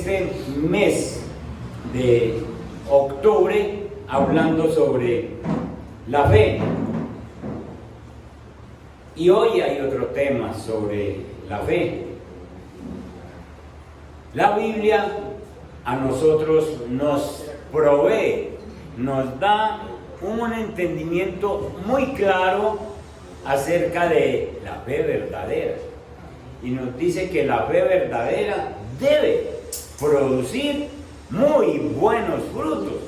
este mes de octubre hablando sobre la fe. Y hoy hay otro tema sobre la fe. La Biblia a nosotros nos provee, nos da un entendimiento muy claro acerca de la fe verdadera. Y nos dice que la fe verdadera debe producir muy buenos frutos.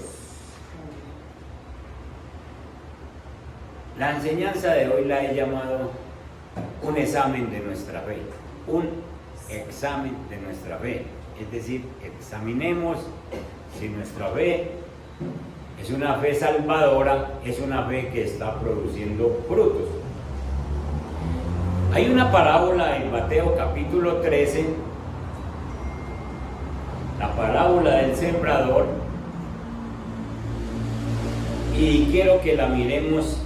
La enseñanza de hoy la he llamado un examen de nuestra fe, un examen de nuestra fe. Es decir, examinemos si nuestra fe es una fe salvadora, es una fe que está produciendo frutos. Hay una parábola en Mateo capítulo 13, la parábola del sembrador, y quiero que la miremos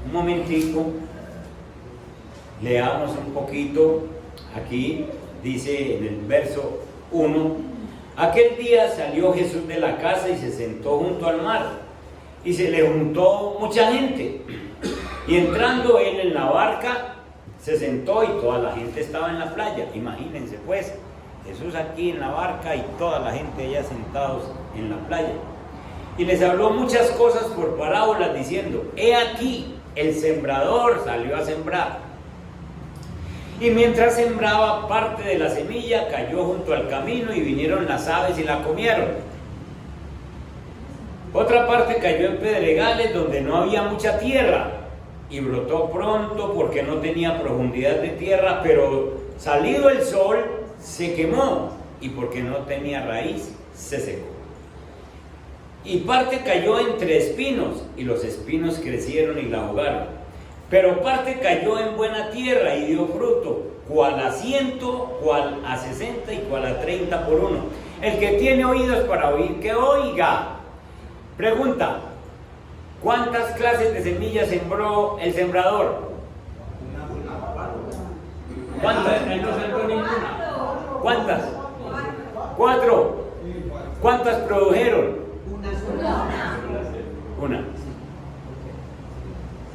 un momentico, leamos un poquito. Aquí dice en el verso 1: aquel día salió Jesús de la casa y se sentó junto al mar, y se le juntó mucha gente, y entrando él en la barca, se sentó y toda la gente estaba en la playa. Imagínense pues, Jesús aquí en la barca y toda la gente allá sentados en la playa. Y les habló muchas cosas por parábolas diciendo: he aquí, el sembrador salió a sembrar. Y mientras sembraba, parte de la semilla cayó junto al camino y vinieron las aves y la comieron. Otra parte cayó en pedregales donde no había mucha tierra y brotó pronto porque no tenía profundidad de tierra, pero salido el sol se quemó, y porque no tenía raíz se secó. Y parte cayó entre espinos, y los espinos crecieron y la ahogaron. Pero parte cayó en buena tierra y dio fruto, cual a 100, cual a 60 y cual a 30 por uno. El que tiene oídos para oír, que oiga. Pregunta: ¿cuántas clases de semillas sembró el sembrador? ¿Cuántas? Él no sembró ninguna. ¿Cuántas? 4. ¿Cuántas produjeron?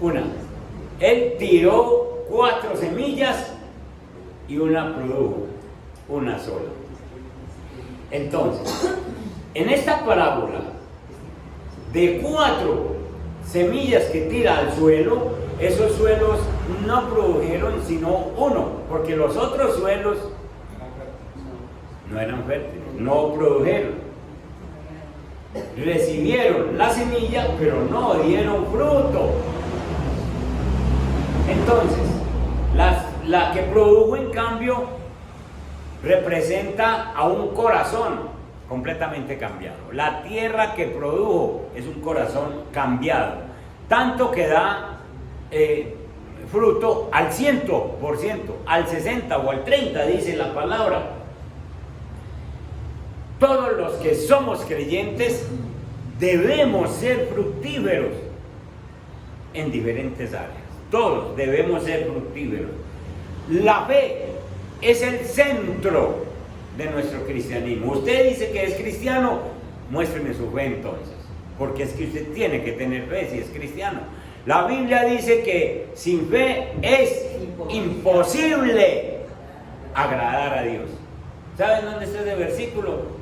Una. Él tiró 4 semillas y una produjo, una sola. Entonces, en esta parábola, de 4 semillas que tira al suelo, esos suelos no produjeron sino 1, porque los otros suelos no eran fértiles, no produjeron. Recibieron la semilla, pero no dieron fruto. Entonces, la que produjo, en cambio, representa a un corazón completamente cambiado. La tierra que produjo es un corazón cambiado, tanto que da fruto al 100%, al 60 o al 30, dice la palabra. Todos los que somos creyentes debemos ser fructíferos en diferentes áreas. Todos debemos ser fructíferos. La fe es el centro de nuestro cristianismo. Usted dice que es cristiano, muéstreme su fe entonces, porque es que usted tiene que tener fe si es cristiano. La Biblia dice que sin fe es imposible agradar a Dios. ¿Saben dónde está ese versículo?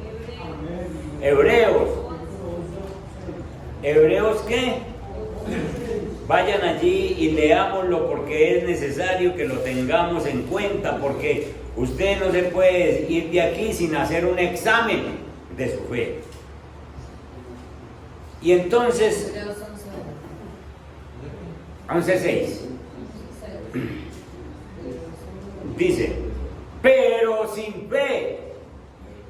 Hebreos. ¿Hebreos qué? Vayan allí y leámoslo, porque es necesario que lo tengamos en cuenta, porque usted no se puede ir de aquí sin hacer un examen de su fe. Y entonces, 11:6 dice: pero sin fe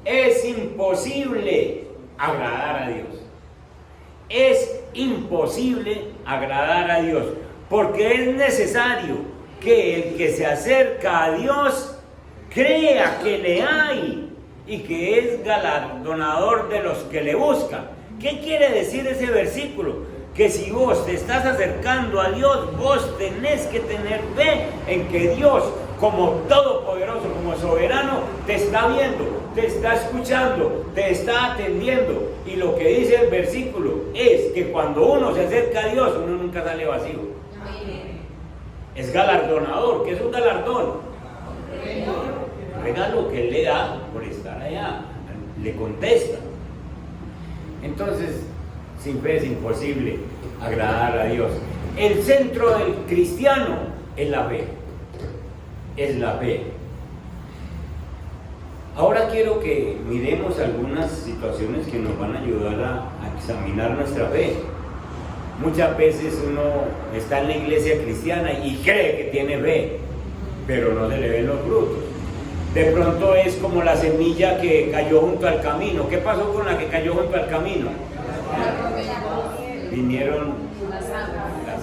es imposible agradar a Dios. Es imposible agradar a Dios, porque es necesario que el que se acerca a Dios crea que le hay y que es galardonador de los que le buscan. ¿Qué quiere decir ese versículo? Que si vos te estás acercando a Dios, vos tenés que tener fe en que Dios, como todopoderoso, como soberano, te está viendo, te está escuchando, te está atendiendo. Y lo que dice el versículo es que cuando uno se acerca a Dios, uno nunca sale vacío. Es galardonador. ¿Qué es un galardón? Un regalo que Él le da por estar allá. Le contesta. Entonces, sin fe es imposible agradar a Dios. El centro del cristiano es la fe. Es la fe. Ahora quiero que miremos algunas situaciones que nos van a ayudar a examinar nuestra fe. Muchas veces uno está en la iglesia cristiana y cree que tiene fe, pero no se le ven los frutos. De pronto es como la semilla que cayó junto al camino. ¿Qué pasó con la que cayó junto al camino? Vinieron las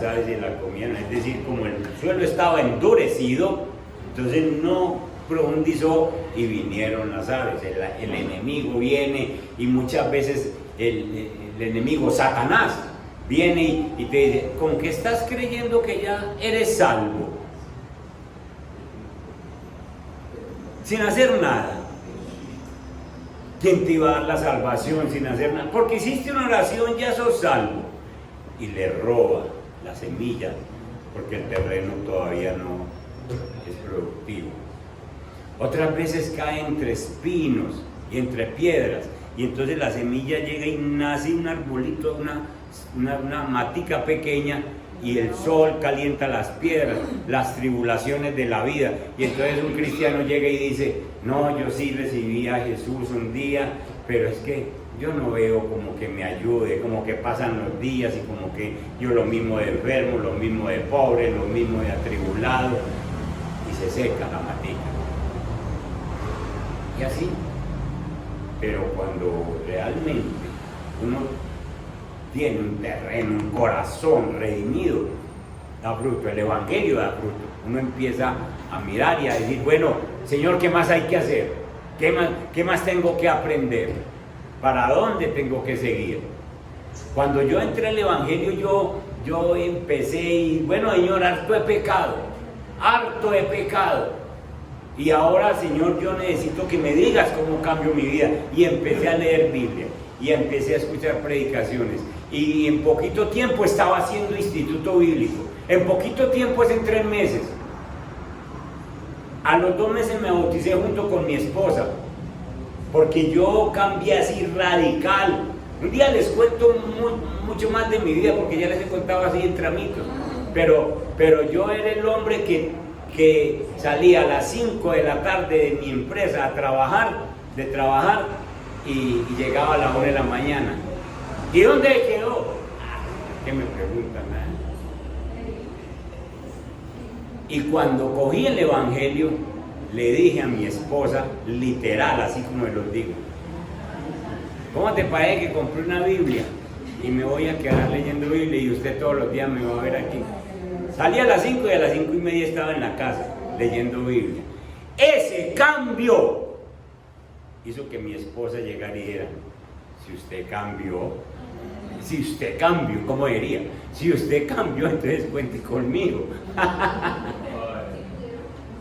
aves y la comieron. Es decir, como el suelo estaba endurecido, entonces no profundizó y vinieron las aves. El enemigo viene y muchas veces el enemigo, Satanás, viene y te dice: ¿con qué estás creyendo que ya eres salvo? Sin hacer nada. ¿Quién te iba a dar la salvación sin hacer nada? Porque hiciste una oración, ya sos salvo. Y le roba la semilla, porque el terreno todavía no es productivo. Otras veces cae entre espinos y entre piedras, y entonces la semilla llega y nace un arbolito, una matica pequeña, y el sol calienta las piedras, las tribulaciones de la vida, y entonces un cristiano llega y dice: no, yo sí recibí a Jesús un día, pero es que yo no veo como que me ayude, como que pasan los días y como que yo lo mismo de enfermo, lo mismo de pobre, lo mismo de atribulado, y se seca la matica. Y así. Pero cuando realmente uno tiene un terreno, un corazón redimido, da fruto. El evangelio da fruto. Uno empieza a mirar y a decir: bueno, Señor, ¿qué más hay que hacer? ¿Qué más tengo que aprender? ¿Para dónde tengo que seguir? Cuando yo entré al evangelio, yo empecé y bueno, Señor, harto he pecado. Y ahora, Señor, yo necesito que me digas cómo cambio mi vida. Y empecé a leer Biblia y empecé a escuchar predicaciones. Y en poquito tiempo estaba haciendo instituto bíblico. En poquito tiempo, es en 3 meses. A los 2 meses me bauticé junto con mi esposa, porque yo cambié así radical. Un día les cuento mucho más de mi vida, porque ya les he contado así entre amigos. Pero yo era el hombre que salía a las 5 de la tarde de mi empresa de trabajar y llegaba a las 1 de la mañana. ¿Y dónde quedó? ¿Qué me preguntan? Y cuando cogí el evangelio, le dije a mi esposa, literal, así como los digo: ¿cómo te parece que compré una Biblia y me voy a quedar leyendo Biblia y usted todos los días me va a ver aquí? Salí a las 5 y a las 5:30 estaba en la casa leyendo Biblia. Ese cambio hizo que mi esposa llegara y dijera: si usted cambió, ¿cómo diría? Si usted cambió, entonces cuente conmigo.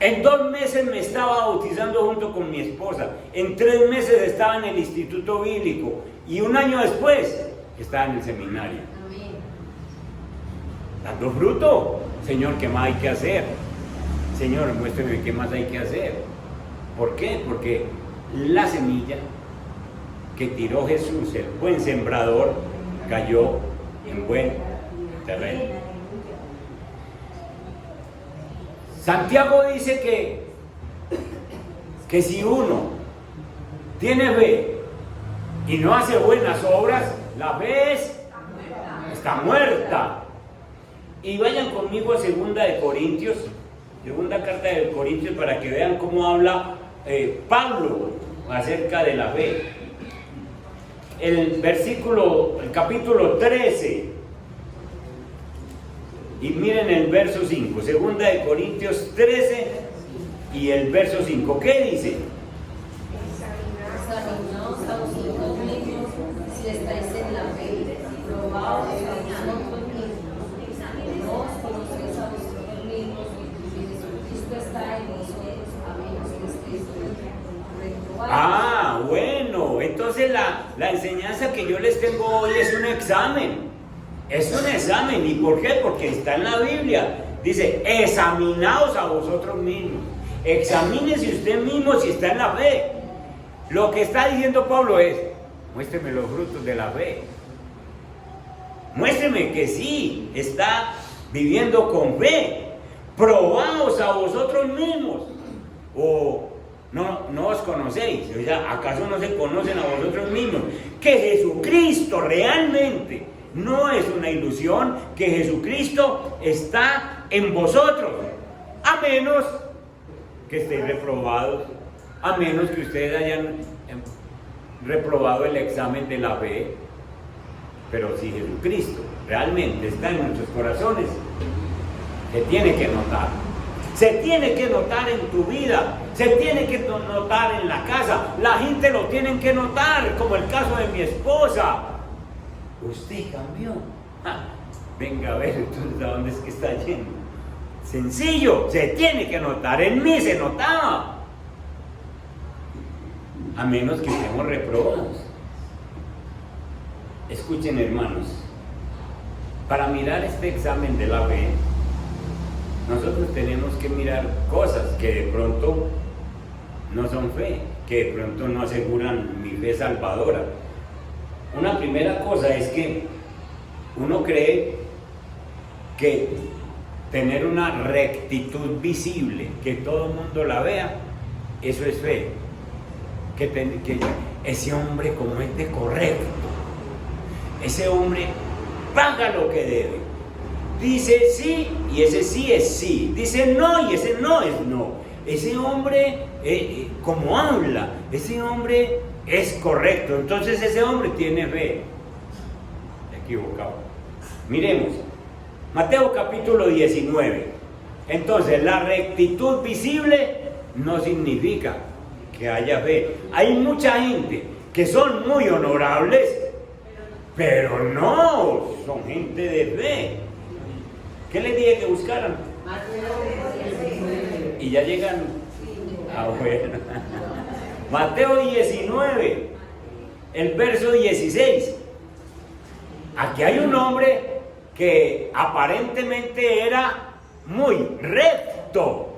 En 2 meses me estaba bautizando junto con mi esposa. En 3 meses estaba en el instituto bíblico. Y 1 año después estaba en el seminario. Dando fruto. Señor, ¿qué más hay que hacer? Señor, muéstrame qué más hay que hacer. ¿Por qué? Porque la semilla que tiró Jesús, el buen sembrador, cayó en buen terreno. Santiago dice que si uno tiene fe y no hace buenas obras, la fe está muerta. Y vayan conmigo a segunda carta de Corintios, para que vean cómo habla Pablo acerca de la fe. El capítulo 13, y miren el verso 5, segunda de Corintios 13 y el verso 5, ¿qué dice? Examinaos a vosotros mismos si estáis en la fe, probaos a vosotros mismos, no os conocéis a vosotros mismos, si Jesucristo está en vosotros, a menos que estéis reprobados. entonces la enseñanza que yo les tengo hoy es un examen. Es un examen. ¿Y por qué? Porque está en la Biblia. Dice, examinaos a vosotros mismos. Examínese usted mismo si está en la fe. Lo que está diciendo Pablo es, muéstreme los frutos de la fe. Muéstreme que sí, está viviendo con fe. Probaos a vosotros mismos. O no os conocéis. O sea, ¿acaso no se conocen a vosotros mismos? Que Jesucristo realmente no es una ilusión, que Jesucristo está en vosotros. A menos que estéis reprobados, a menos que ustedes hayan reprobado el examen de la fe. Pero si Jesucristo realmente está en nuestros corazones, se tiene que notar. Se tiene que notar en tu vida, se tiene que notar en la casa. La gente lo tiene que notar, como el caso de mi esposa. Usted cambió. Venga a ver entonces a dónde es que está yendo. Sencillo, se tiene que notar. En mí se notaba. A menos que estemos reprobados. Escuchen, hermanos, para mirar este examen de la fe, nosotros tenemos que mirar cosas que de pronto no son fe, que de pronto no aseguran mi fe salvadora. Una primera cosa es que uno cree que tener una rectitud visible, que todo el mundo la vea, eso es fe. Que ese hombre comete correcto, ese hombre paga lo que debe, dice sí y ese sí es sí, dice no y ese no es no. Ese hombre, como habla, ese hombre es correcto, entonces ese hombre tiene fe. Equivocado. Miremos, Mateo capítulo 19. Entonces, la rectitud visible no significa que haya fe. Hay mucha gente que son muy honorables, pero no son gente de fe. ¿Qué les dije que buscaran? Y ya llegan. Bueno. Mateo 19, el verso 16. Aquí hay un hombre que aparentemente era muy recto,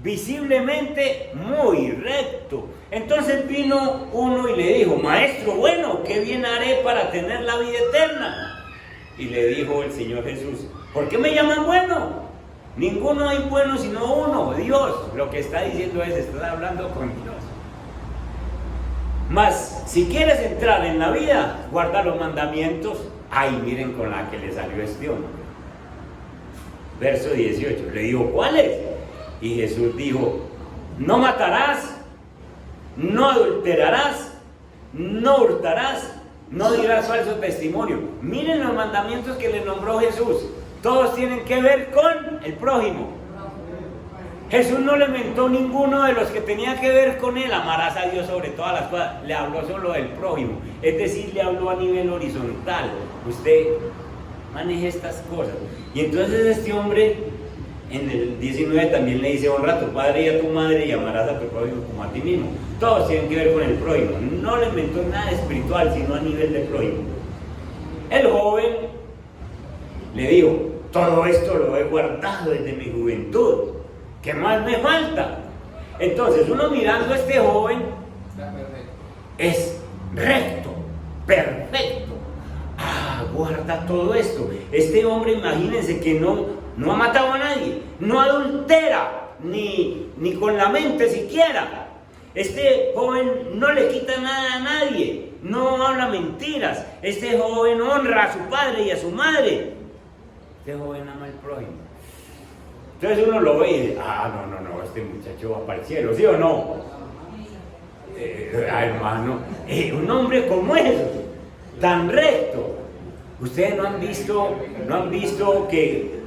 visiblemente muy recto. Entonces vino uno y le dijo: maestro bueno, ¿qué bien haré para tener la vida eterna? Y le dijo el Señor Jesús: ¿por qué me llaman bueno? Ninguno hay bueno sino uno, Dios. Lo que está diciendo es, está hablando con Dios. Mas si quieres entrar en la vida, guarda los mandamientos. Ay, miren con la que le salió este hombre. Verso 18, le dijo: ¿cuáles? Y Jesús dijo: no matarás, no adulterarás, no hurtarás, no dirás falso testimonio. Miren los mandamientos que le nombró Jesús. Todos tienen que ver con el prójimo. Jesús no le mentó ninguno de los que tenía que ver con él. Amarás a Dios sobre todas las cosas. Le habló solo del prójimo. Es decir, le habló a nivel horizontal. Usted maneje estas cosas. Y entonces este hombre, en el 19 también le dice: honra a tu padre y a tu madre y amarás a tu prójimo como a ti mismo. Todos tienen que ver con el prójimo. No le inventó nada espiritual, sino a nivel de prójimo. El joven le dijo: todo esto lo he guardado desde mi juventud. ¿Qué más me falta? Entonces uno mirando a este joven es recto, perfecto. Guarda todo esto. Este hombre, imagínense que no ha matado a nadie, no adultera, ni con la mente siquiera. Este joven no le quita nada a nadie, no habla mentiras. Este joven honra a su padre y a su madre. Este joven ama al prójimo. Entonces uno lo ve y dice: no, este muchacho va para el cielo, ¿sí o no? Hermano, un hombre como eso, tan recto. Ustedes no han visto que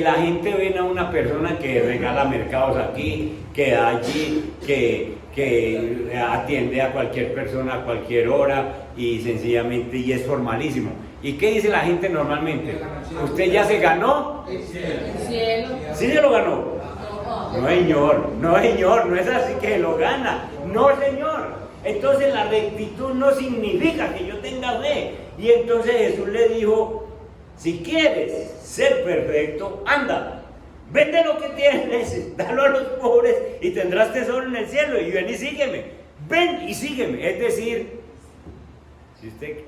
la gente ve a una persona que regala mercados aquí, que da allí, que atiende a cualquier persona a cualquier hora y sencillamente, y es formalísimo. ¿Y qué dice la gente normalmente? ¿Usted ya se ganó? Cielo. ¿Sí se lo ganó? No, señor, no es así que lo gana. No, señor. Entonces la rectitud no significa que yo tenga fe. Y entonces Jesús le dijo, si quieres ser perfecto, anda, vende lo que tienes, dalo a los pobres y tendrás tesoro en el cielo, y ven y sígueme, ven y sígueme. Es decir, si usted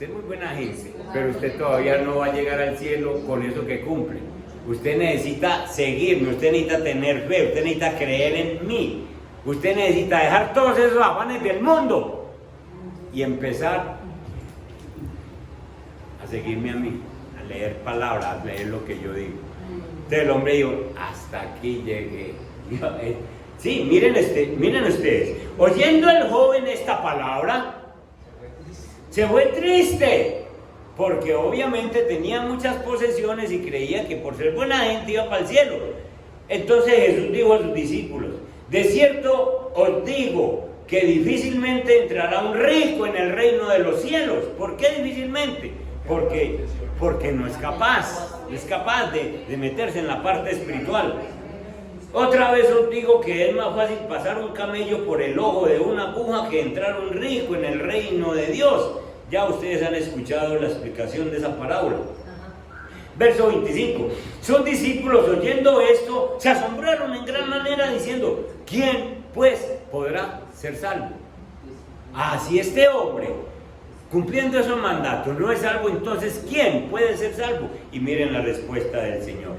es muy buena gente, pero usted todavía no va a llegar al cielo con eso que cumple. Usted necesita seguirme, usted necesita tener fe, usted necesita creer en mí, usted necesita dejar todos esos afanes del mundo y empezar a seguirme a mí, a leer palabras, a leer lo que yo digo. Entonces el hombre dijo, hasta aquí llegué. Sí, miren ustedes, oyendo el joven esta palabra, se fue triste, porque obviamente tenía muchas posesiones y creía que por ser buena gente iba para el cielo. Entonces Jesús dijo a sus discípulos, de cierto os digo que difícilmente entrará un rico en el reino de los cielos. ¿Por qué difícilmente? Porque no es capaz de meterse en la parte espiritual. Otra vez os digo que es más fácil pasar un camello por el ojo de una aguja que entrar un rico en el reino de Dios. Ya ustedes han escuchado la explicación de esa parábola. Verso 25. Sus discípulos, oyendo esto, se asombraron en gran manera diciendo, ¿quién pues podrá ser salvo? Si este hombre, cumpliendo esos mandatos, no es salvo, entonces ¿quién puede ser salvo? Y miren la respuesta del Señor.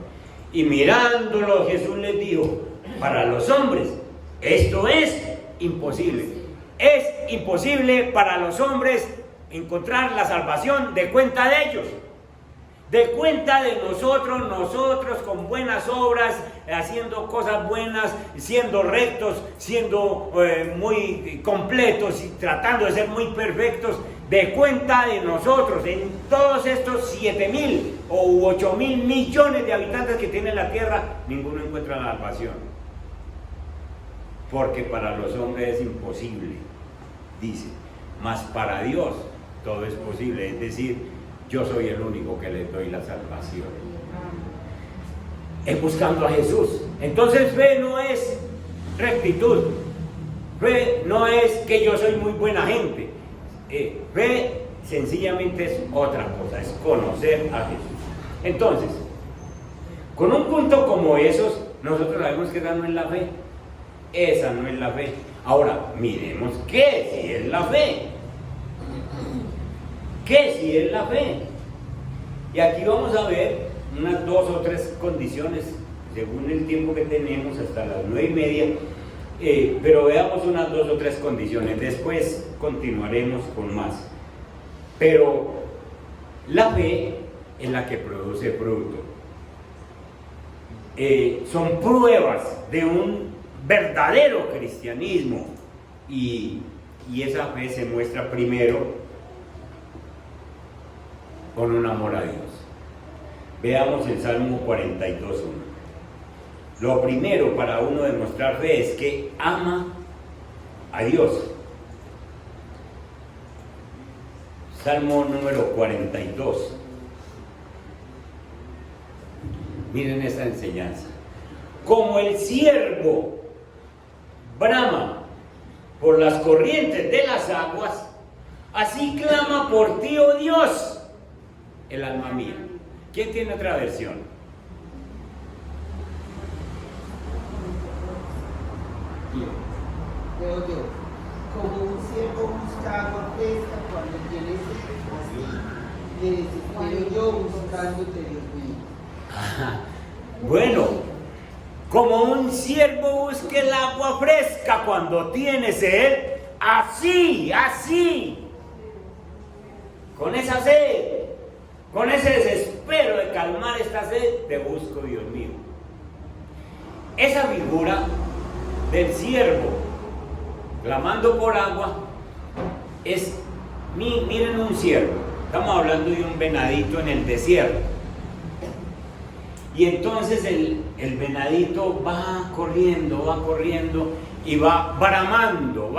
Y mirándolo, Jesús les dijo, para los hombres esto es imposible. Es imposible para los hombres encontrar la salvación de cuenta de ellos, de cuenta de nosotros con buenas obras, haciendo cosas buenas, siendo rectos, siendo muy completos y tratando de ser muy perfectos, de cuenta de nosotros, en todos estos 7.000 o 8.000 millones de habitantes que tiene la tierra, ninguno encuentra la salvación. Porque para los hombres es imposible, dice, mas para Dios todo es posible, es decir, yo soy el único que le doy la salvación. Es buscando a Jesús. Entonces fe no es rectitud, fe no es que yo soy muy buena gente. Fe sencillamente es otra cosa, es conocer a Jesús. Entonces, con un punto como esos, nosotros sabemos que esa no es la fe. Esa no es la fe. Ahora, miremos qué sí es la fe. ¿Qué sí es la fe? Y aquí vamos a ver unas 2 o 3 condiciones, según el tiempo que tenemos, hasta las 9:30. Pero veamos unas 2 o 3 condiciones, después continuaremos con más. Pero la fe es la que produce fruto. Son pruebas de un verdadero cristianismo, y esa fe se muestra primero con un amor a Dios. Veamos el Salmo 42:1. Lo primero para uno demostrar fe es que ama a Dios. Salmo número 42. Miren esta enseñanza. Como el ciervo brama por las corrientes de las aguas, así clama por ti, oh Dios, el alma mía. ¿Quién tiene otra versión? Leo yo. Como un ciervo busca agua fresca cuando tiene sed, así me desespero yo buscándote, Dios mío. Bueno, como un ciervo busca el agua fresca cuando tiene sed, así, con esa sed, con ese desespero de calmar esta sed, te busco, Dios mío. Esa figura del ciervo clamando por agua es, miren un ciervo, estamos hablando de un venadito en el desierto, y entonces el venadito va corriendo y va bramando,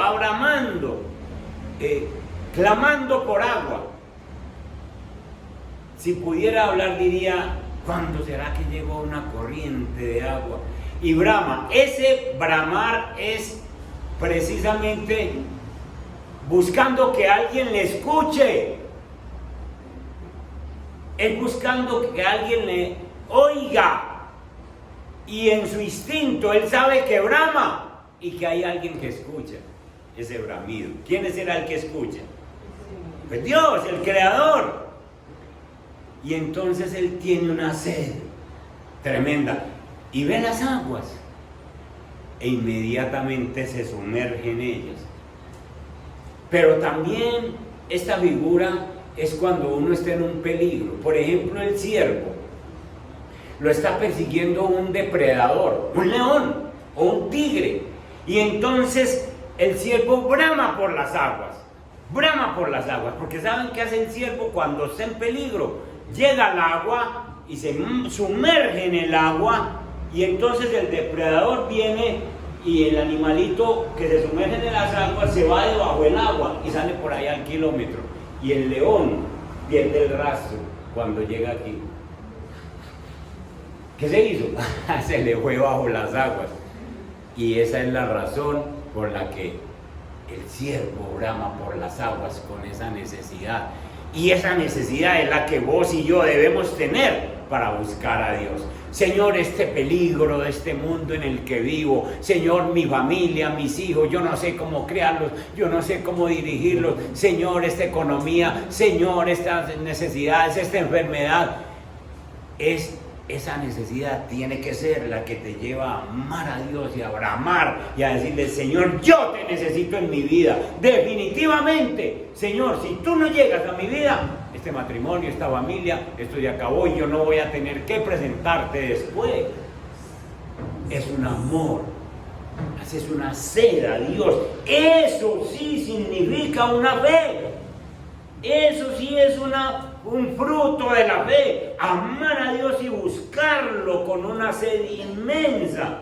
clamando por agua. Si pudiera hablar diría, ¿cuándo será que llegó una corriente de agua? Y brama, ese bramar es precisamente buscando que alguien le escuche. Es buscando que alguien le oiga. Y en su instinto él sabe que brama y que hay alguien que escucha ese bramido. ¿Quién será el que escucha? Pues Dios, el creador. Y entonces él tiene una sed tremenda y ve las aguas e inmediatamente se sumerge en ellas. Pero también esta figura es cuando uno está en un peligro. Por ejemplo, el ciervo lo está persiguiendo un depredador, un león o un tigre, y entonces el ciervo brama por las aguas, porque ¿saben qué hace el ciervo cuando está en peligro? Llega al agua y se sumerge en el agua, y entonces el depredador viene y el animalito que se sumerge en las aguas se va debajo del agua y sale por ahí al kilómetro, y el león pierde el rastro cuando llega aquí. ¿Qué se hizo? Se le fue bajo las aguas. Y esa es la razón por la que el ciervo brama por las aguas, con esa necesidad. Y esa necesidad es la que vos y yo debemos tener para buscar a Dios. Señor, este peligro de este mundo en el que vivo, Señor, mi familia, mis hijos, yo no sé cómo criarlos, yo no sé cómo dirigirlos, Señor, esta economía, Señor, estas necesidades, esta enfermedad, esa necesidad tiene que ser la que te lleva a amar a Dios y a bramar y a decirle: Señor, yo te necesito en mi vida, definitivamente. Señor, si tú no llegas a mi vida, este matrimonio, esta familia, esto ya acabó y yo no voy a tener que presentarte después. Es un amor, es una sed a Dios. Eso sí significa una fe. Eso sí es un fruto de la fe, amar a Dios y buscarlo con una sed inmensa,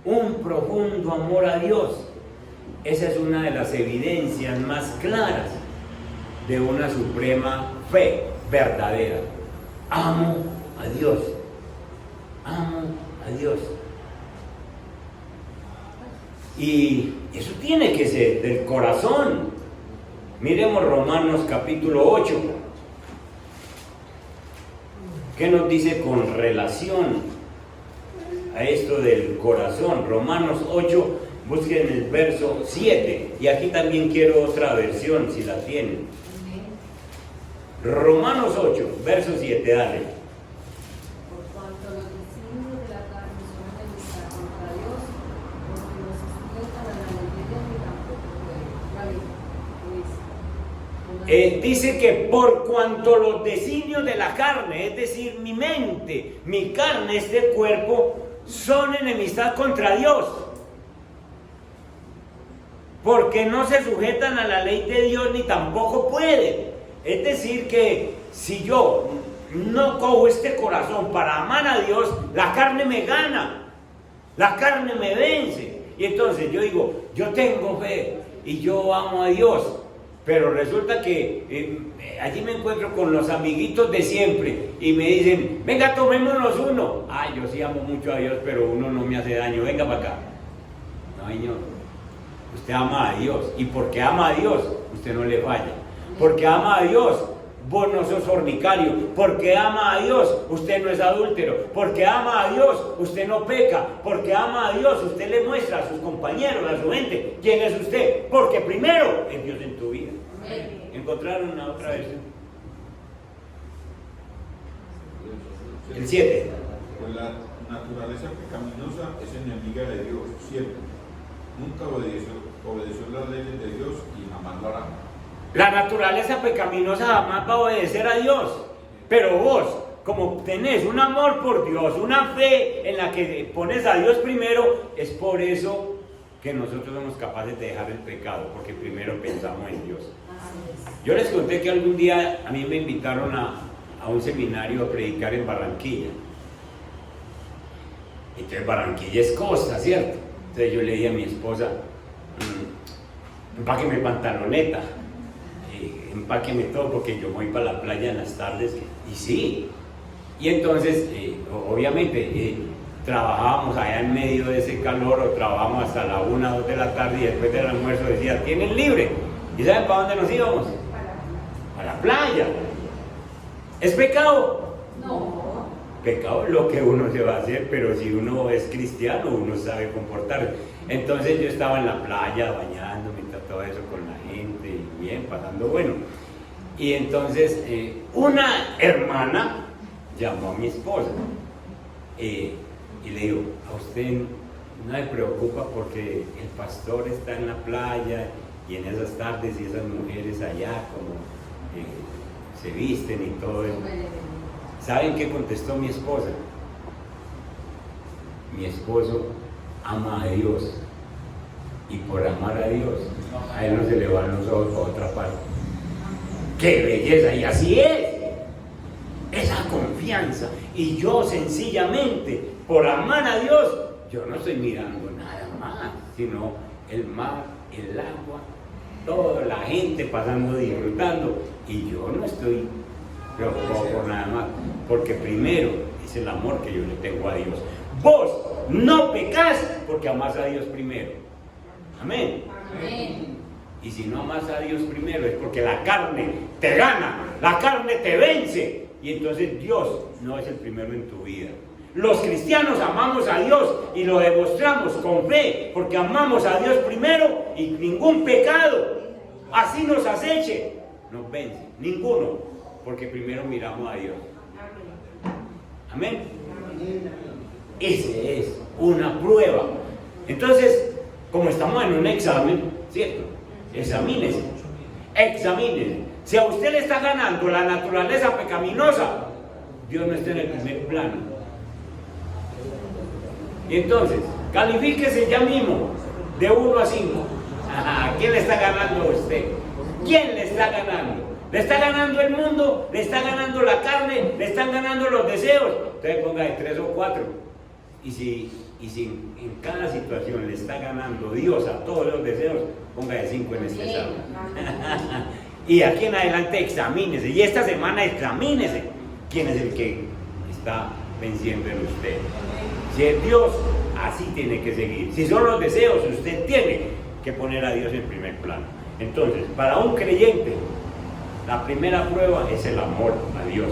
un profundo amor a Dios. Esa es una de las evidencias más claras de una suprema fe verdadera. Amo a Dios, amo a Dios. Y eso tiene que ser del corazón. Miremos Romanos capítulo 8. ¿Qué nos dice con relación a esto del corazón? Romanos 8, busquen el verso 7. Y aquí también quiero otra versión, si la tienen. Romanos 8, verso 7, dale. Por cuanto los designios de la carne son enemistad contra Dios, porque no se sujetan a la ley de Dios ni tampoco pueden. Dice que por cuanto los designios de la carne, es decir, mi mente, mi carne, este cuerpo, son enemistad contra Dios, porque no se sujetan a la ley de Dios ni tampoco pueden. Es decir, que si yo no cojo este corazón para amar a Dios, la carne me gana, la carne me vence. Y entonces yo digo, yo tengo fe y yo amo a Dios, pero resulta que allí me encuentro con los amiguitos de siempre y me dicen: venga, tomémonos uno. Ay, yo sí amo mucho a Dios, pero uno no me hace daño, venga para acá. No, señor, usted ama a Dios, y porque ama a Dios, usted no le falla. Porque ama a Dios, vos no sos fornicario. Porque ama a Dios, usted no es adúltero. Porque ama a Dios, usted no peca. Porque ama a Dios, usted le muestra a sus compañeros, a su gente, quién es usted. Porque primero es Dios en tu vida. Amén. ¿Encontraron una otra vez? El 7. Pues la naturaleza pecaminosa es enemiga de Dios, siempre. Nunca obedeció las leyes de Dios y jamás lo hará. La naturaleza pecaminosa jamás va a obedecer a Dios, pero vos, como tenés un amor por Dios, una fe en la que pones a Dios primero, es por eso que nosotros somos capaces de dejar el pecado, porque primero pensamos en Dios. Yo les conté que algún día a mí me invitaron a un seminario a predicar en Barranquilla. Entonces Barranquilla es costa, ¿cierto? Entonces yo le dije a mi esposa: empáqueme pantaloneta, empáqueme todo, porque yo voy para la playa en las tardes. Y sí, y entonces obviamente trabajábamos allá en medio de ese calor o trabajábamos hasta la 1 o 2 de la tarde y después del almuerzo decía, ¿tienen libre? ¿Y saben para dónde nos íbamos? A la playa. ¿Es pecado? No. Pecado es lo que uno se va a hacer, pero si uno es cristiano, uno sabe comportarse. Entonces yo estaba en la playa bañándome y todo eso con la gente, y bien, pasando bueno. Y entonces una hermana llamó a mi esposa y le digo, a usted no le preocupa porque el pastor está en la playa y en esas tardes y esas mujeres allá como se visten y todo eso. ¿Saben qué contestó mi esposa? Mi esposo ama a Dios y por amar a Dios a él no se le van los ojos para otra parte. ¡Qué belleza! Y así es. Esa confianza. Y yo sencillamente, por amar a Dios, yo no estoy mirando nada más, sino el mar, el agua, toda la gente pasando, disfrutando. Y yo no estoy preocupado por nada más, porque primero es el amor que yo le tengo a Dios. Vos no pecás porque amás a Dios primero. Amén. Amén. Y si no amas a Dios primero es porque la carne te gana, la carne te vence. Y entonces Dios no es el primero en tu vida. Los cristianos amamos a Dios y lo demostramos con fe, porque amamos a Dios primero y ningún pecado, así nos aceche, nos vence. Ninguno, porque primero miramos a Dios. Amén. Ese es una prueba. Entonces, como estamos en un examen, ¿cierto? Examínese. Si a usted le está ganando la naturaleza pecaminosa, Dios no está en el primer plano. Y entonces, califíquese ya mismo, de 1 a 5. ¿Quién le está ganando a usted? ¿Quién le está ganando? ¿Le está ganando el mundo? ¿Le está ganando la carne? ¿Le están ganando los deseos? Entonces ponga de 3 o 4. Y si en cada situación le está ganando Dios a todos los deseos, ponga de 5 en este examen. Y aquí en adelante examínese. Y esta semana examínese quién es el que está venciendo en usted. Si es Dios, así tiene que seguir. Si son los deseos, usted tiene que poner a Dios en primer plano. Entonces, para un creyente, la primera prueba es el amor a Dios.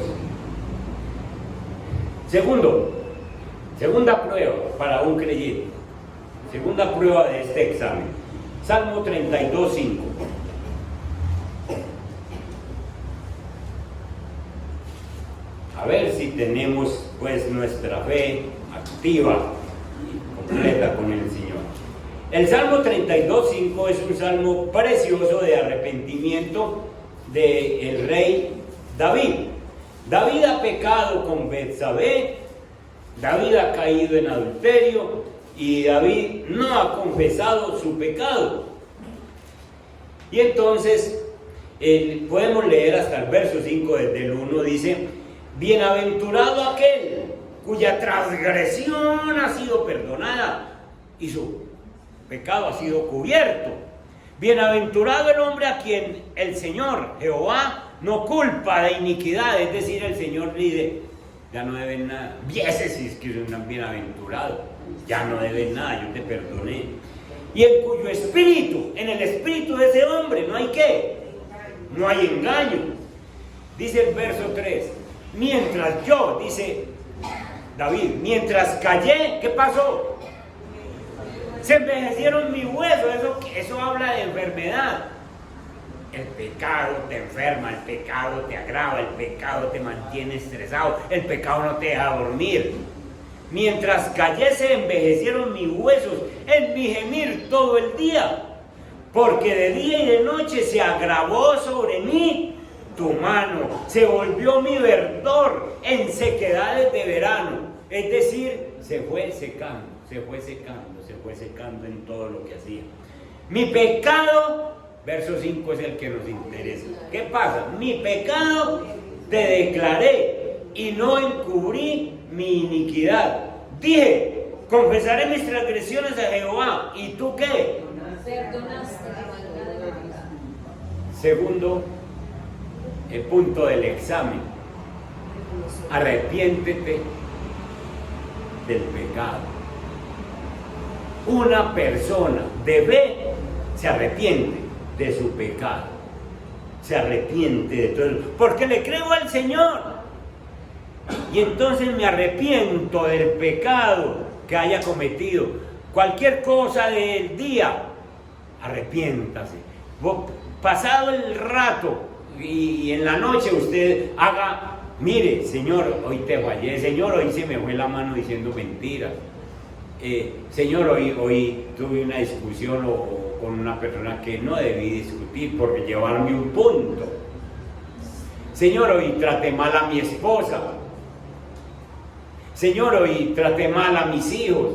Segunda prueba para un creyente. Segunda prueba de este examen. Salmo 32:5. A ver si tenemos pues nuestra fe activa y completa con el Señor. El Salmo 32:5 es un salmo precioso de arrepentimiento del rey David. David ha pecado con Betsabé, David ha caído en adulterio y David no ha confesado su pecado. Y entonces podemos leer hasta el verso 5 desde el 1, dice: bienaventurado aquel cuya transgresión ha sido perdonada y su pecado ha sido cubierto. Bienaventurado el hombre a quien el Señor, Jehová, no culpa de iniquidad, es decir, el Señor dice, ya no deben nada. Ese sí es que es un bienaventurado, ya no deben nada, yo te perdoné. Y en cuyo espíritu, en el espíritu de ese hombre, no hay qué, no hay engaño. Dice el verso 3, mientras yo, dice David, mientras callé, ¿qué pasó? Se envejecieron mis huesos. Eso habla de enfermedad. El pecado te enferma, el pecado te agrava, el pecado te mantiene estresado, el pecado no te deja dormir. Mientras callé se envejecieron mis huesos en mi gemir todo el día, porque de día y de noche se agravó sobre mí tu mano, se volvió mi verdor en sequedades de verano. Es decir, se fue secando en todo lo que hacía. Mi pecado, verso 5 es el que nos interesa. ¿Qué pasa? Mi pecado te declaré y no encubrí mi iniquidad. Dije, confesaré mis transgresiones a Jehová. ¿Y tú qué? Perdonaste la maldad de la vida. Segundo, el punto del examen. Arrepiéntete del pecado. Una persona de fe se arrepiente de su pecado, se arrepiente de todo, porque le creo al Señor. Y entonces me arrepiento del pecado que haya cometido. Cualquier cosa del día, arrepiéntase. Pasado el rato y en la noche usted haga, mire, Señor, hoy te fallé, Señor, hoy se me fue la mano diciendo mentiras. Señor, hoy tuve una discusión con una persona que no debí discutir porque llevarme un punto. Señor, hoy traté mal a mi esposa. Señor, hoy traté mal a mis hijos.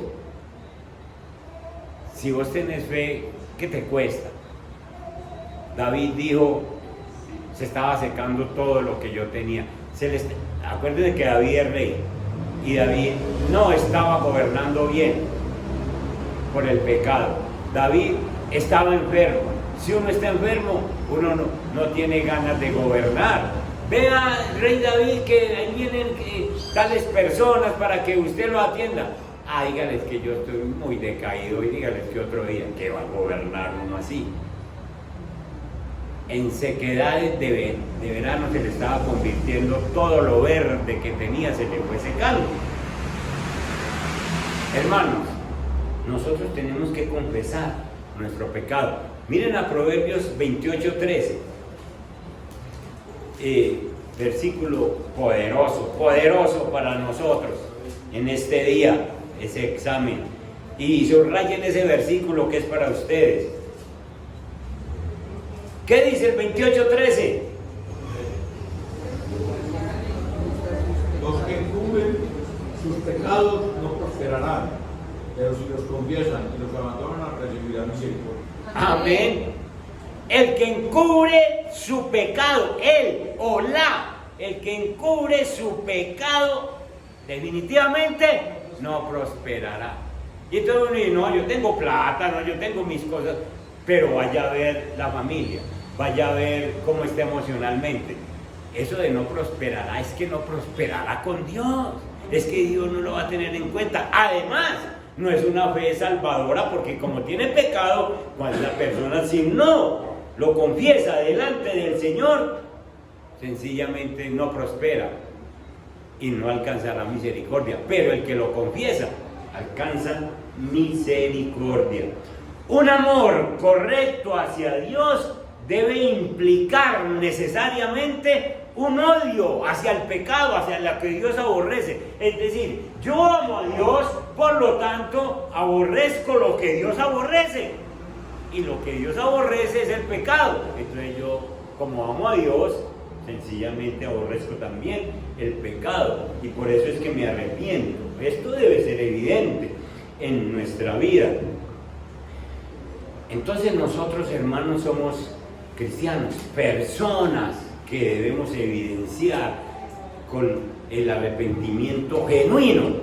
Si vos tenés fe, ¿qué te cuesta? David dijo, se estaba secando todo lo que yo tenía. Acuérdense que David es rey. Y David no estaba gobernando bien por el pecado. David estaba enfermo. Si uno está enfermo, uno no tiene ganas de gobernar. Vea, rey David, que ahí vienen tales personas para que usted lo atienda. Dígales que yo estoy muy decaído y dígales que otro día que va a gobernar uno así. En sequedades de verano se le estaba convirtiendo todo lo verde que tenía, se le fue secando. Hermanos, nosotros tenemos que confesar nuestro pecado. Miren a Proverbios 28:13, versículo poderoso para nosotros en este día, ese examen. Y subrayen ese versículo que es para ustedes. ¿Qué dice el 28:13? Los que encubren sus pecados no prosperarán, pero si los confiesan y los abandonan, recibirán misericordia. Amén. El que encubre su pecado, el que encubre su pecado, definitivamente no prosperará. Y entonces uno dice, no, yo tengo plata, no, yo tengo mis cosas, pero vaya a ver la familia, vaya a ver cómo está emocionalmente. Eso de no prosperará, es que no prosperará con Dios, es que Dios no lo va a tener en cuenta. Además, no es una fe salvadora, porque como tiene pecado, cuando la persona si no lo confiesa delante del Señor, sencillamente no prospera y no alcanzará misericordia. Pero el que lo confiesa, alcanza misericordia. Un amor correcto hacia Dios debe implicar necesariamente un odio hacia el pecado, hacia lo que Dios aborrece. Es decir, yo amo a Dios, por lo tanto aborrezco lo que Dios aborrece. Y lo que Dios aborrece es el pecado. Entonces yo, como amo a Dios, sencillamente aborrezco también el pecado. Y por eso es que me arrepiento. Esto debe ser evidente en nuestra vida. Entonces nosotros, hermanos, somos cristianos, personas que debemos evidenciar con el arrepentimiento genuino.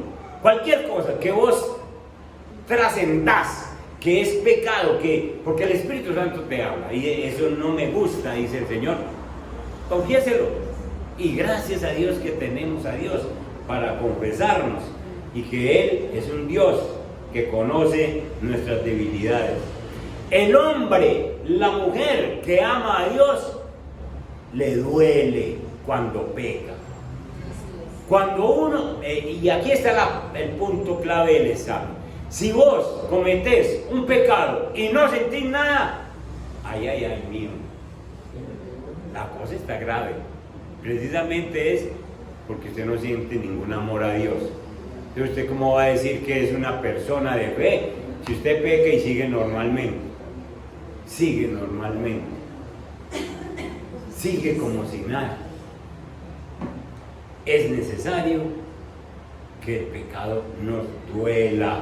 Cualquier cosa que vos trascendás, que es pecado, porque el Espíritu Santo te habla, y eso no me gusta, dice el Señor, confiéselo. Y gracias a Dios que tenemos a Dios para confesarnos, y que Él es un Dios que conoce nuestras debilidades. El hombre, la mujer que ama a Dios, le duele cuando peca. Cuando uno, y aquí está el punto clave del examen. Si vos cometés un pecado y no sentís nada, ay mío, la cosa está grave. Precisamente es porque usted no siente ningún amor a Dios. Entonces, ¿usted cómo va a decir que es una persona de fe si usted peca y sigue normalmente? Sigue normalmente, sigue como si nada. Es necesario que el pecado nos duela,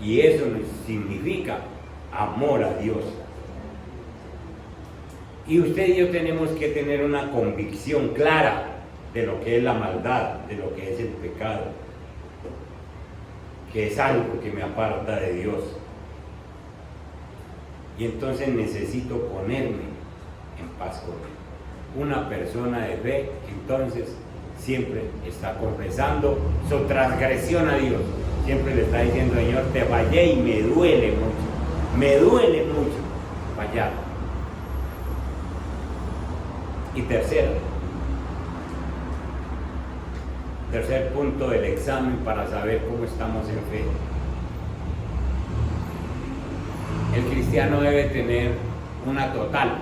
y eso significa amor a Dios. Y usted y yo tenemos que tener una convicción clara de lo que es la maldad, de lo que es el pecado, que es algo que me aparta de Dios. Y entonces necesito ponerme en paz con Él. Una persona de fe, entonces, siempre está confesando su transgresión a Dios. siempre le está diciendo, Señor, te fallé y me duele mucho fallar. Y tercer punto del examen para saber cómo estamos en fe. El cristiano debe tener una total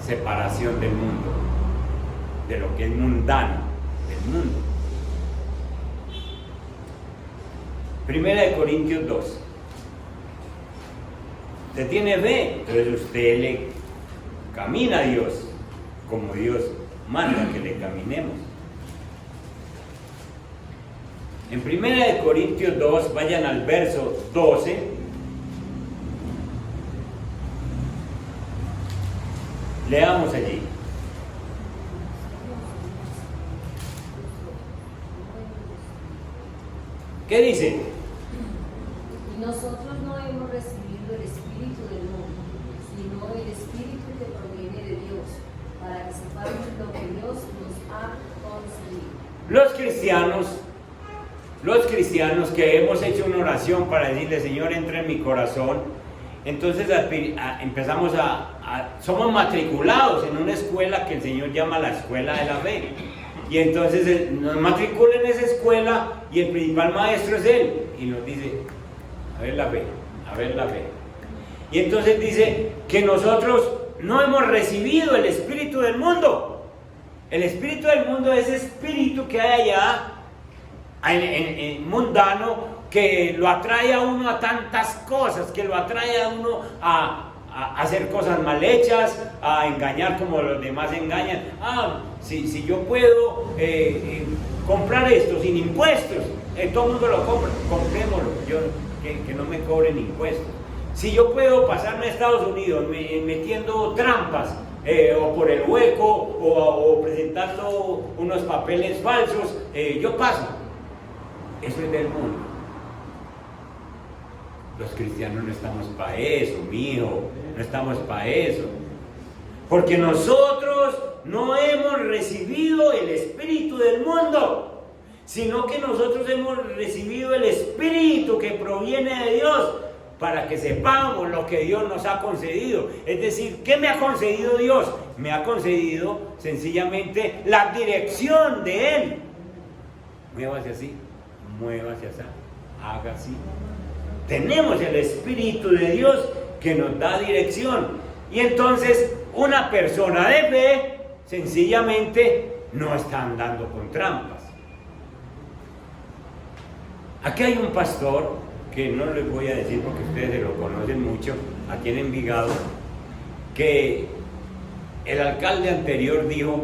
separación del mundo, de lo que es mundano, del mundo. Primera de Corintios 2. Usted tiene fe, entonces usted le camina a Dios como Dios manda que le caminemos. En Primera de Corintios 2, vayan al verso 12. Leamos allí. ¿Qué dice? Y nosotros no hemos recibido el Espíritu del mundo, sino el Espíritu que proviene de Dios, para que sepamos lo que Dios nos ha concedido. Los cristianos que hemos hecho una oración para decirle, Señor, entra en mi corazón, entonces empezamos somos matriculados en una escuela que el Señor llama la escuela de la fe. Y entonces nos matricula en esa escuela y el principal maestro es Él. Y nos dice, a ver la fe. Y entonces dice que nosotros no hemos recibido el espíritu del mundo. El espíritu del mundo es ese espíritu que hay allá, en mundano, que lo atrae a uno a tantas cosas, que lo atrae a uno a hacer cosas mal hechas, a engañar como los demás engañan. Si yo puedo comprar esto sin impuestos, todo el mundo lo compra, comprémoslo, que no me cobren impuestos. Si yo puedo pasarme a Estados Unidos metiendo trampas, o por el hueco, o presentando unos papeles falsos, yo paso. Eso es del mundo. Los cristianos no estamos para eso, mijo, no estamos para eso. Porque nosotros no hemos recibido el espíritu del mundo, sino que nosotros hemos recibido el espíritu que proviene de Dios, para que sepamos lo que Dios nos ha concedido. Es decir, ¿qué me ha concedido Dios? Me ha concedido sencillamente la dirección de Él. Muévase así, muévase así, haga así. Tenemos el Espíritu de Dios que nos da dirección. Y entonces una persona de fe sencillamente no está andando con trampas. Aquí hay un pastor que no les voy a decir porque ustedes se lo conocen mucho, aquí en Envigado, que el alcalde anterior dijo: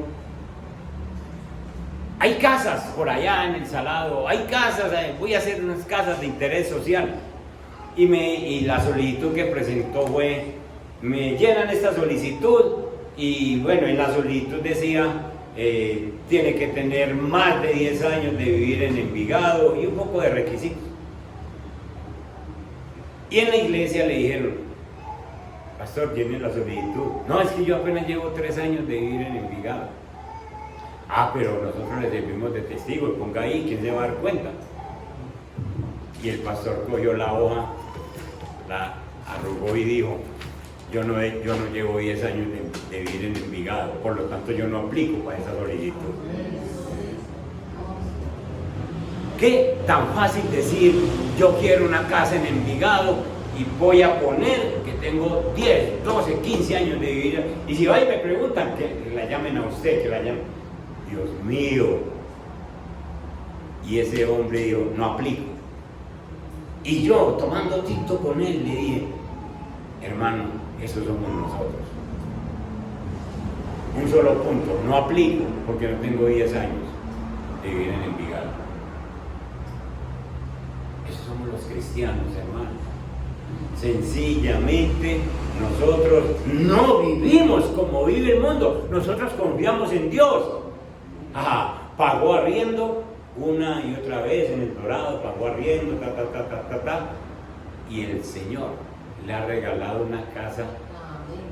hay casas por allá en el Salado, hay casas, voy a hacer unas casas de interés social. Y la solicitud que presentó fue, me llenan esta solicitud, y bueno, en la solicitud decía, tiene que tener más de 10 años de vivir en Envigado y un poco de requisitos. Y en la iglesia le dijeron: pastor, llene la solicitud. No, es que yo apenas llevo 3 años de vivir en Envigado. Pero nosotros le servimos de testigo, y ponga ahí, ¿quién se va a dar cuenta? Y el pastor cogió la hoja, la arrugó y dijo: yo no llevo 10 años de vivir en Envigado, por lo tanto yo no aplico para esa solicitud. ¿Qué tan fácil decir, yo quiero una casa en Envigado y voy a poner que tengo 10, 12, 15 años de vivir? Y si va y me preguntan, que la llamen a usted, que la llamen. Dios mío. Y ese hombre dijo: no aplico. Y yo, tomando tinto con él, le dije: hermano, esos somos nosotros. Un solo punto: no aplico porque no tengo 10 años de vivir en Envigado. Esos somos los cristianos, hermano. Sencillamente nosotros no vivimos como vive el mundo. Nosotros confiamos en Dios. Pagó arriendo una y otra vez en El Dorado, pagó arriendo, y el Señor le ha regalado una casa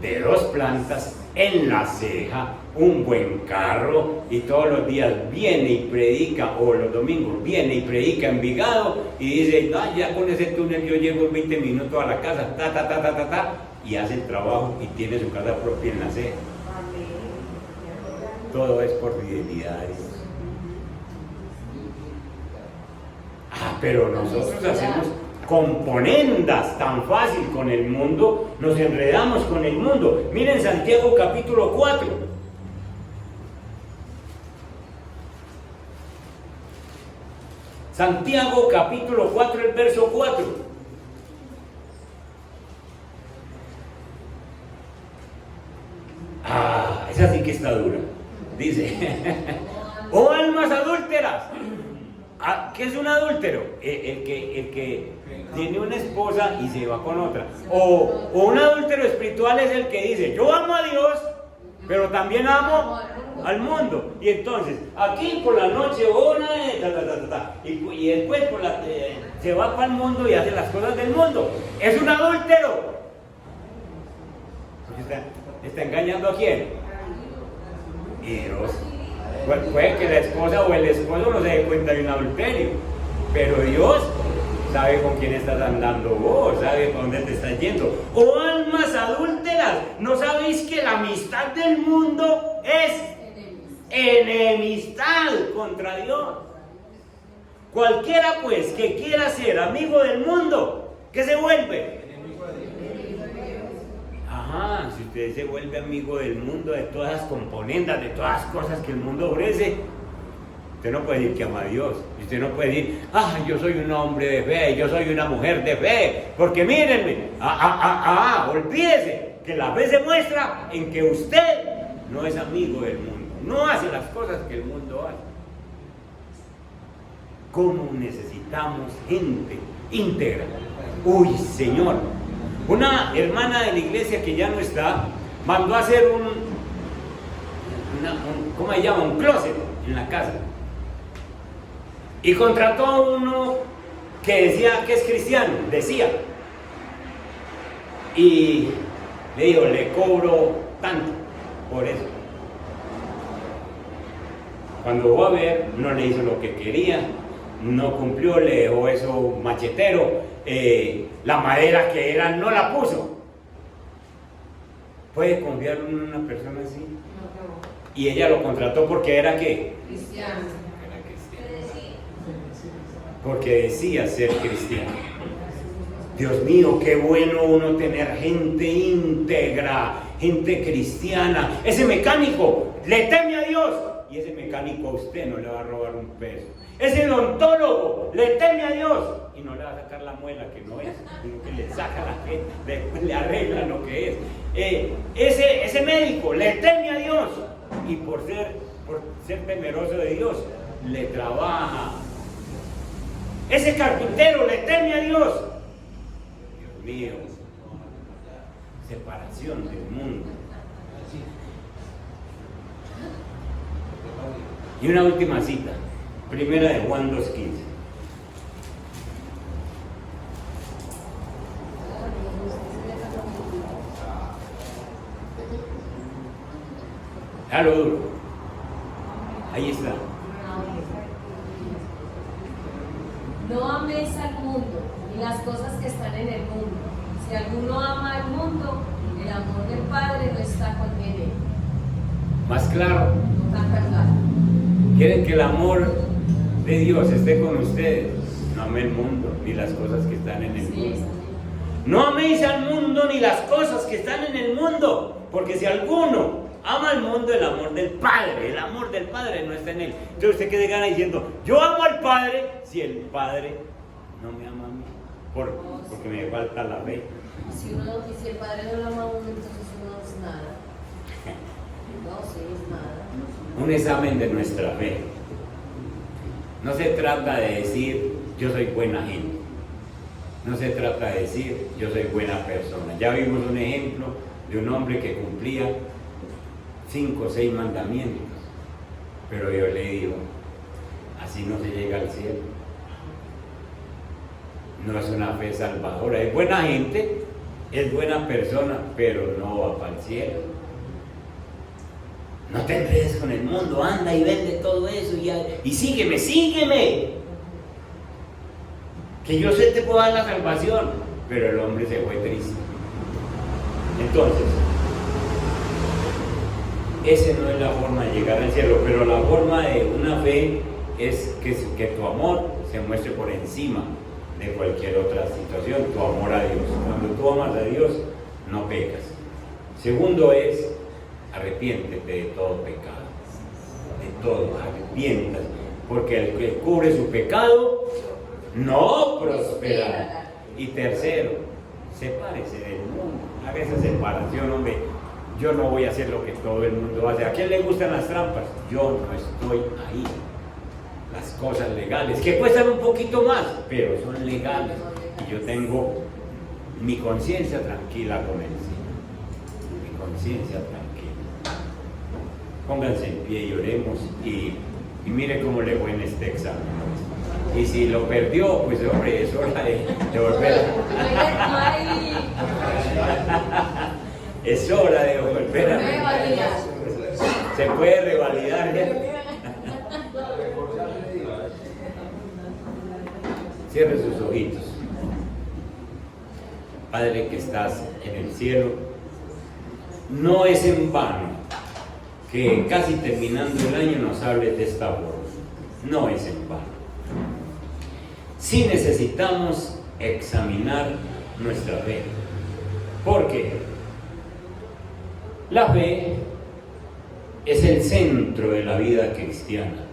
de 2 plantas, en la ceja, un buen carro, y todos los días viene y predica, o los domingos viene y predica en Envigado y dice, "Ah, ya con ese túnel yo llego en 20 minutos a la casa, y hace el trabajo y tiene su casa propia en la ceja. Todo es por fidelidad. Pero nosotros hacemos componendas tan fácil con el mundo, nos enredamos con el mundo. Miren Santiago capítulo 4. Santiago capítulo 4, el verso 4. Esa sí que está dura. Dice, oh almas adúlteras. ¿Qué es un adúltero? El que tiene una esposa y se va con otra. O un adúltero espiritual es el que dice, yo amo a Dios, pero también amo al mundo. Y entonces, aquí por la noche ora, y después se va para el mundo y hace las cosas del mundo. Es un adúltero. ¿Está engañando a quién? Dios. Puede que la esposa o el esposo no se dé cuenta de un adulterio, pero Dios sabe con quién estás andando vos, sabe con dónde te estás yendo. ¡Oh almas adúlteras! ¿No sabéis que la amistad del mundo es enemistad contra Dios? Cualquiera pues que quiera ser amigo del mundo, ¿qué se vuelve? Si usted se vuelve amigo del mundo, de todas las componendas, de todas las cosas que el mundo ofrece, usted no puede decir que ama a Dios. Usted no puede decir, yo soy un hombre de fe, yo soy una mujer de fe, porque mírenme, olvídese que la fe se muestra en que usted no es amigo del mundo, no hace las cosas que el mundo hace. ¿Cómo necesitamos gente íntegra? Uy, Señor. Una hermana de la iglesia que ya no está, mandó a hacer ¿cómo se llama? Un closet en la casa. Y contrató a uno que decía que es cristiano, decía. Y le dijo, le cobro tanto por eso. Cuando fue a ver, no le hizo lo que quería, no cumplió, le dejó eso machetero. La madera que era no la puso. ¿Puede confiar en una persona así? Y ella lo contrató porque era ¿qué? Cristiano. Era cristiano. Porque decía ser cristiano. Dios mío, qué bueno uno tener gente íntegra, gente cristiana. Ese mecánico le teme a Dios y ese mecánico a usted no le va a robar un peso. Ese odontólogo le teme a Dios y no le va a sacar la muela que no es, sino que le saca la que después le arregla lo que es. Ese médico le teme a Dios y por ser temeroso de Dios le trabaja. Ese carpintero le teme a Dios. Dios mío, separación del mundo. Y una última cita. Primera de Juan 2:15. Dalo duro. Ahí está. No améis al mundo ni las cosas que están en el mundo. Si alguno ama al mundo, el amor del Padre no está con él. Más claro. No tan claro. ¿Quieren que el amor de Dios esté con ustedes? No amen el mundo ni las cosas que están en el mundo. No améis al mundo ni las cosas que están en el mundo, porque si alguno ama al mundo, el amor del Padre no está en él. Entonces usted quede gana diciendo, yo amo al Padre, si el Padre no me ama a mí, porque me falta la fe. Si el Padre no lo ama a uno, entonces uno no es nada. No, sí es nada. Un examen de nuestra fe. No se trata de decir yo soy buena gente. No se trata de decir yo soy buena persona. Ya vimos un ejemplo de un hombre que cumplía 5 o 6 mandamientos. Pero yo le digo, así no se llega al cielo. No es una fe salvadora. Es buena gente, es buena persona, pero no va para el cielo. No te enredes con el mundo, anda y vende todo eso y sígueme, sígueme. Que yo sé te puedo dar la salvación, pero el hombre se fue triste. Entonces, esa no es la forma de llegar al cielo, pero la forma de una fe es que tu amor se muestre por encima de cualquier otra situación, tu amor a Dios. Cuando tú amas a Dios, no pecas. Segundo es, arrepiéntete de todo pecado, de todo, arrepiéntate, porque el que cubre su pecado no prosperará. Y tercero, sepárese del mundo, haga esa separación, hombre. Yo no voy a hacer lo que todo el mundo hace. ¿A quién le gustan las trampas? Yo no estoy ahí. Las cosas legales, que cuestan un poquito más, pero son legales. Y yo tengo mi conciencia tranquila con el Señor. Mi conciencia tranquila. Pónganse en pie y oremos y mire cómo le fue en este examen. Y si lo perdió, pues hombre, es hora de volver. Es hora de volver a se puede revalidar. Cierre sus ojitos. Padre que estás en el cielo, no es en vano que casi terminando el año nos hables de esta forma. No es en vano. Sí necesitamos examinar nuestra fe. ¿Por qué? La fe es el centro de la vida cristiana.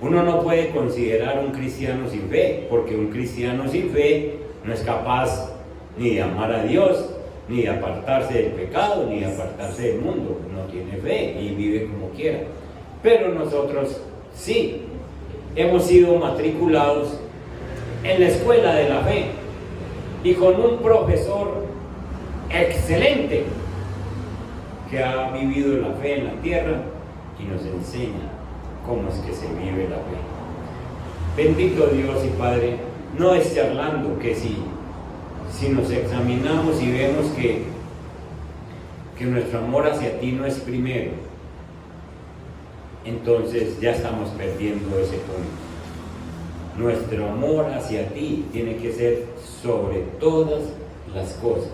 Uno no puede considerar un cristiano sin fe, porque un cristiano sin fe no es capaz ni de amar a Dios, ni de apartarse del pecado, ni de apartarse del mundo. No tiene fe y vive como quiera. Pero nosotros sí, hemos sido matriculados en la escuela de la fe y con un profesor excelente que ha vivido la fe en la tierra y nos enseña cómo es que se vive la fe. Bendito Dios y Padre, no es charlando que si nos examinamos y vemos que nuestro amor hacia ti no es primero, entonces ya estamos perdiendo ese punto. Nuestro amor hacia ti tiene que ser sobre todas las cosas,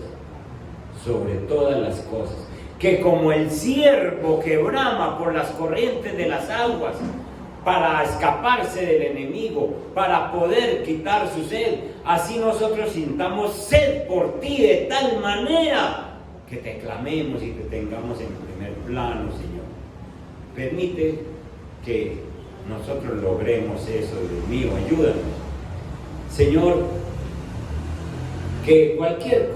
sobre todas las cosas. Que como el ciervo que brama por las corrientes de las aguas para escaparse del enemigo, para poder quitar su sed, así nosotros sintamos sed por ti de tal manera que te clamemos y te tengamos en primer plano, Señor. Permite que nosotros logremos eso, Dios mío, ayúdanos. Señor, que cualquier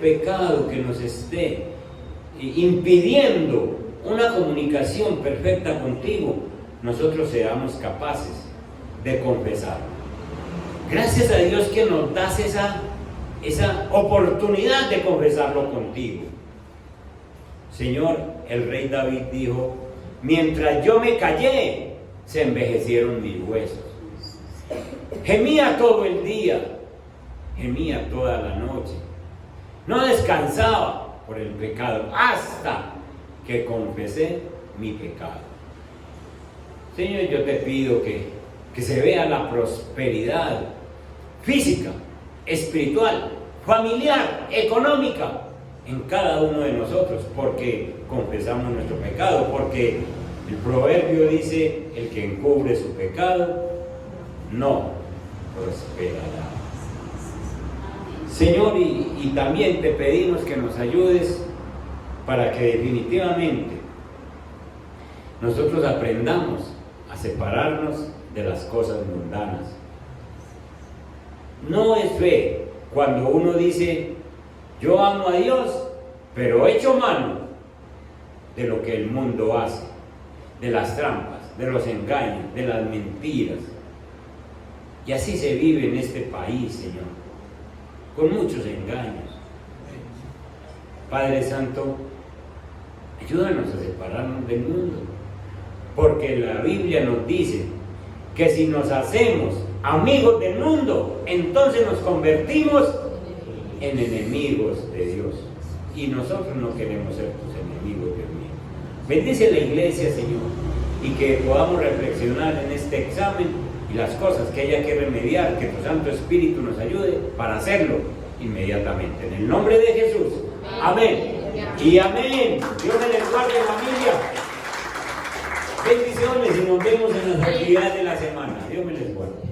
pecado que nos esté impidiendo una comunicación perfecta contigo, nosotros seamos capaces de confesar. Gracias a Dios que nos das esa oportunidad de confesarlo contigo. Señor, el rey David dijo: mientras yo me callé, se envejecieron mis huesos. Gemía todo el día, gemía toda la noche, no descansaba por el pecado hasta que confesé mi pecado. Señor, yo te pido que se vea la prosperidad física, espiritual, familiar, económica en cada uno de nosotros, porque confesamos nuestro pecado, porque el proverbio dice: el que encubre su pecado no prosperará. Señor, y también te pedimos que nos ayudes para que definitivamente nosotros aprendamos a separarnos de las cosas mundanas. No es fe cuando uno dice: yo amo a Dios, pero echo mano de lo que el mundo hace, de las trampas, de los engaños, de las mentiras. Y así se vive en este país, Señor, con muchos engaños. Padre Santo, ayúdanos a separarnos del mundo, porque la Biblia nos dice que si nos hacemos amigos del mundo, entonces nos convertimos en enemigos de Dios. Y nosotros no queremos ser tus enemigos, Dios mío. Bendice la iglesia, Señor, y que podamos reflexionar en este examen y las cosas que haya que remediar, que tu Santo Espíritu nos ayude para hacerlo inmediatamente. En el nombre de Jesús. Amén. Y amén. Dios me les guarde, familia. Bendiciones y nos vemos en las actividades de la semana. Dios me les guarde.